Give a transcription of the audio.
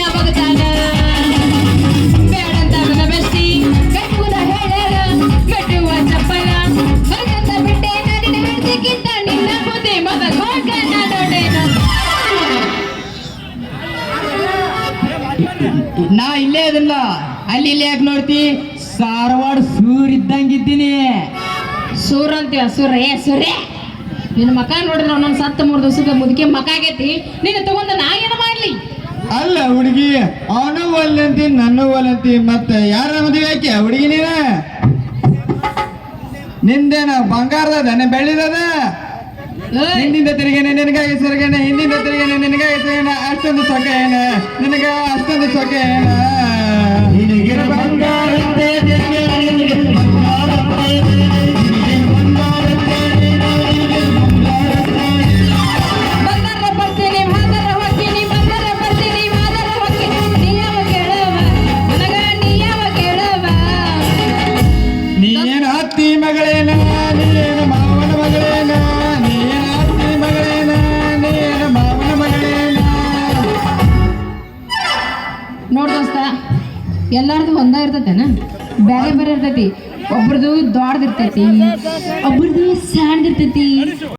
ಮಗದಾನ ಬೇಡಂತ ನನ್ನ ಬೆಸ್ತಿ ಕಟ್ಟುವುದ ಹೇಳ್ಯಾರ ಕಟ್ಟುವ ಚಪ್ಪಲ ಹೊರಗಂತ ಬಿಟ್ಟೆ ನಿನ್ನ ಹೆಂಡತಿಗಿಂತ ನಿನ್ನ ಬುದ್ಧಿ ಮಗ ಗೋಲ್ಕನ್ನ ನೋಡೇನು ನಾ ಇಲ್ಲೇ ಅದಲ್ಲ ಅಲ್ಲಿ ಇಲ್ಲಿ ಯಾಕೆ ನೋಡ್ತಿ ಸಾರವಾಡ ಸೂರ್ ಇದ್ದಂಗಿದ್ದೀನಿ ಸೂರ್ ಅಂತೀವ ಸುರೇ ನಿನ್ನ ಮಕ ನೋಡಿದ್ರೆ ಒಂದೊಂದು ಸತ್ತ 3 ದಿವಸಕ್ಕೆ ಮುದುಕಿ ಮಕ ಆಗೈತಿ ನಿನ್ನ ತಗೊಂಡ ನಾ ಏನು ಮಾಡ್ಲಿ ಅಲ್ಲ ಹುಡುಗಿ ಅವನು ಒಲ್ಲಂತಿ ನನ್ನ ಒಲ್ಲಂತಿ ಮತ್ತೆ ಯಾರ ಮದುವೆ ಆಕೆ ಹುಡುಗಿ ನೀನ ನಿಂದೇನ ಬಂಗಾರದ ಬೆಳ್ಳಿದ ಹಿಂದಿಂದ ತಿರುಗೇನೆ ನಿನಗಾಗಿ ಸೊರಗೇನೆ ಹಿಂದಿಂದ ತಿರುಗೇನೆ ನಿನಗಾಗಿ ಸೊರಗೇನ ಅಷ್ಟೊಂದು ಸೊಕ್ಕ ಏನ ನಿನಗ ಅಷ್ಟೊಂದು ಸೊಕ್ಕ ಏನ ಬಂಗಾರ ಬರ್ತೀನಿ ಮಾದರ ಹೋಗ್ತೀನಿ ಬಂಗಾರ ಬರ್ತೀನಿ ಮಾದರ ಹೋಗ್ತೀನಿ ನೀ ಯಾವ ಕೇಳವ ನನಗ ನೀ ಯಾವ ಕೇಳವ ನೀನು ಅತ್ತಿ ಮಗಳೇನ ನೀನು ಮಾವನ ಮಗಳೇನ ನೀನು ಅತ್ತಿ ಮಗಳೇನ ನೀನು ಮಾವನ ಮಗಳೇನ ನೋಡ್ ದೋಸ್ತ ಎಲ್ಲಾರ್ದು ಒಂದ ಇರ್ತೈತೆನ ಬೇರೆ ಬೇರೆ ಇರ್ತೈತಿ ಒಬ್ರದು ದೊಡ್ಡದಿರ್ತೈತಿ ಒಬ್ರದು ಸಣ್ಣದಿರ್ತೈತಿ